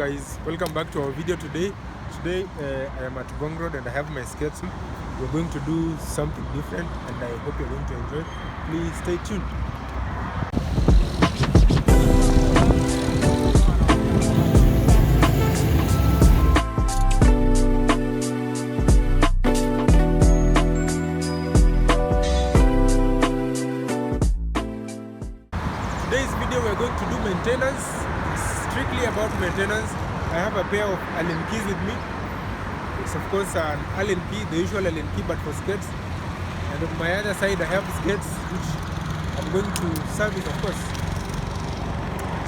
guys, welcome back to our video today. Today I am at Rockered and I have my skates. We're going to do something different and I hope you're going to enjoy. Please stay tuned. Today's video we're going to do maintenance, strictly about maintenance. I have a pair of Allen keys with me. It's of course an Allen key, the usual Allen key but for skates. And on my other side I have skates which I'm going to service of course.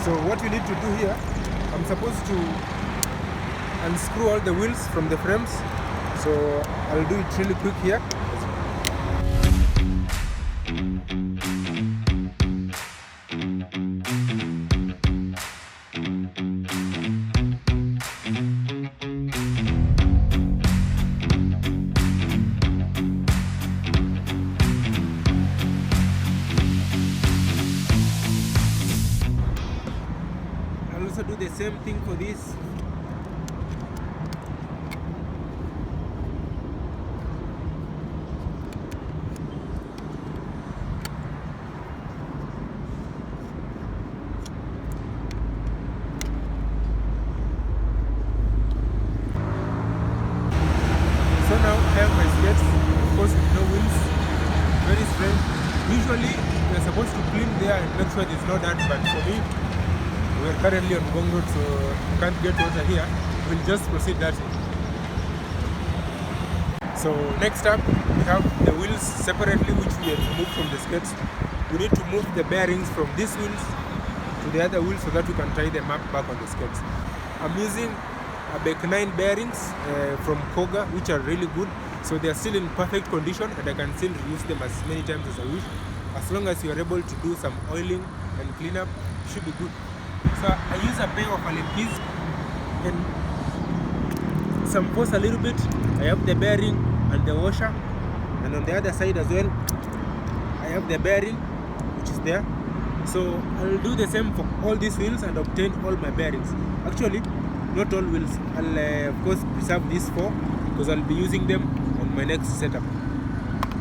So what we need to do here, I'm supposed to unscrew all the wheels from the frames. So I'll do it really quick here. I'll also do the same thing for this. So now I have my skates, of course with no wheels, very strange. Usually you're supposed to clean there and make sure there's no dirt, but for me, we're currently on Gong Road, so you can't get water here. We'll just proceed that way. So next up, we have the wheels separately, which we have removed from the skates. We need to move the bearings from these wheels to the other wheels so that we can tie them up back on the skates. I'm using a Back 9 bearings from Koga, which are really good. So they are still in perfect condition and I can still reuse them as many times as I wish. As long as you are able to do some oiling and cleanup, it should be good. So I use a pair of Allen keys and some force a little bit. I have the bearing and the washer, and on the other side as well I have the bearing which is there. So I'll do the same for all these wheels and obtain all my bearings. Actually, not all wheels. I'll of course preserve these 4 because I'll be using them on my next setup.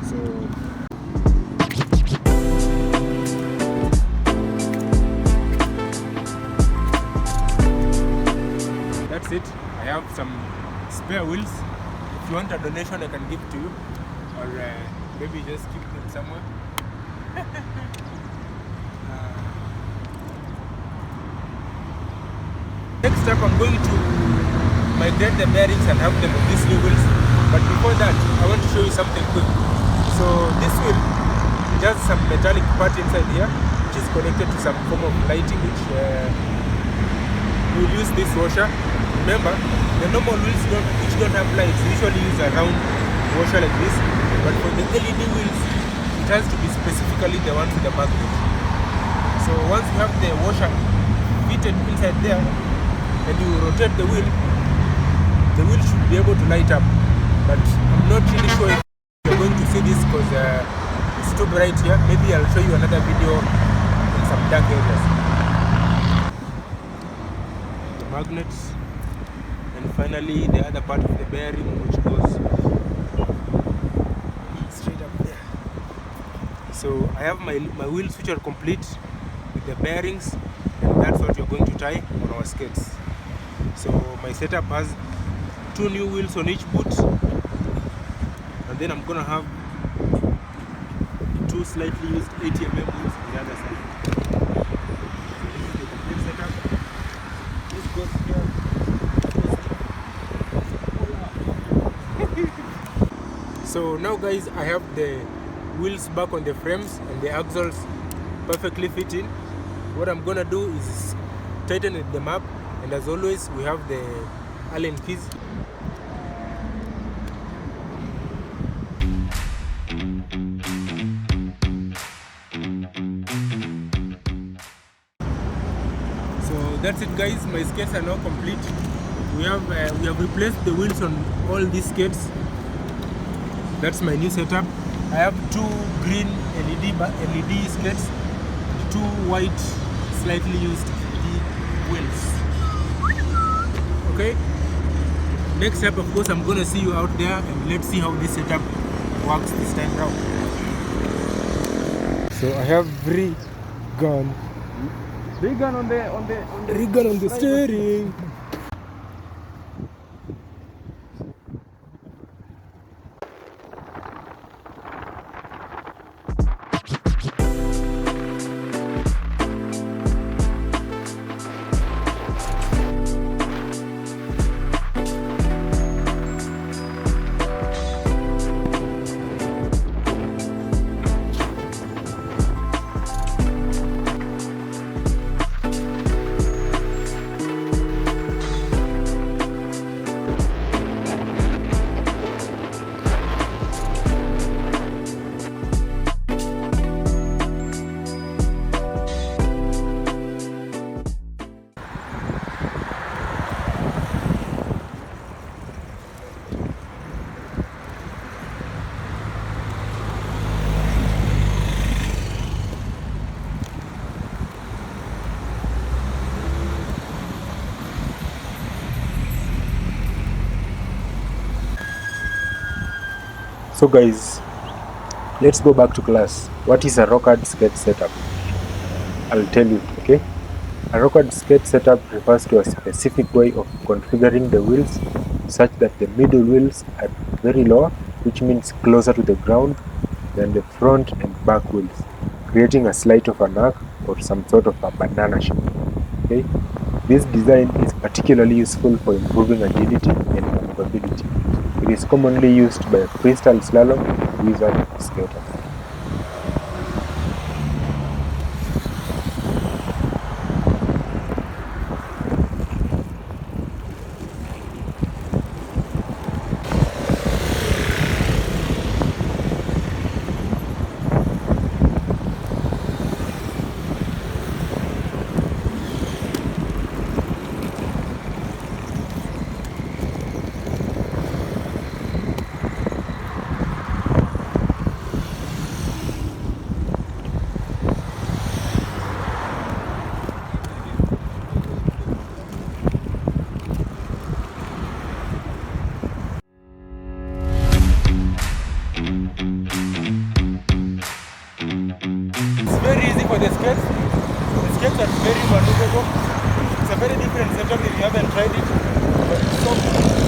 So that's it. I have some spare wheels. If you want a donation I can give to you, or maybe just keep them somewhere. Next up I'm going to migrate the bearings and have them on these new wheels, but before that I want to show you something quick. So this wheel, it has some metallic part inside here which is connected to some form of lighting which we'll use this washer. Remember, the normal wheels which don't have lights usually use a round washer like this, but for the LED wheels it has to be specifically the ones with the magnet. So once you have the washer fitted inside there and you rotate the wheel should be able to light up, but I'm not really sure if you're going to see this because it's too bright here. Maybe I'll show you another video in some dark areas. The magnets, and finally the other part of the bearing which goes straight up there. So I have my wheels which are complete with the bearings, and that's what we're going to tie on our skates. So my setup has 2 new wheels on each boot, and then I'm gonna have 2 slightly used 80mm wheels on the other side. This is the complete setup. This goes here. So now guys, I have the wheels back on the frames and the axles perfectly fit in. What I'm gonna do is tighten them up, and as always we have the Allen keys. So that's it guys, my skates are now complete. We have replaced the wheels on all these skates. That's my new setup. I have 2 green LED skates, 2 white slightly used LED wheels. Okay, next step, of course, I'm gonna see you out there, and let's see how this setup works this time round. So I have gun on the steering. So guys, let's go back to class. What is a Rockered skate setup? I'll tell you, okay? A Rockered skate setup refers to a specific way of configuring the wheels such that the middle wheels are very low, which means closer to the ground than the front and back wheels, creating a slight of an arc or some sort of a banana shape. Okay? This design is particularly useful for improving agility and maneuverability. It is commonly used by freestyle slalom and wizard skaters. Very easy for the skates. The skates are very maneuverable. It's a very different setup if you haven't tried it, but it's so good.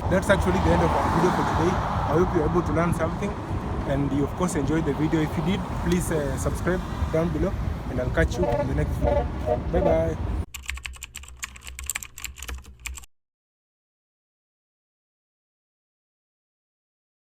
That's actually the end of our video for today. I hope you're able to learn something, and you of course enjoyed the video. If you did, please subscribe down below, and I'll catch you in the next video. Bye bye.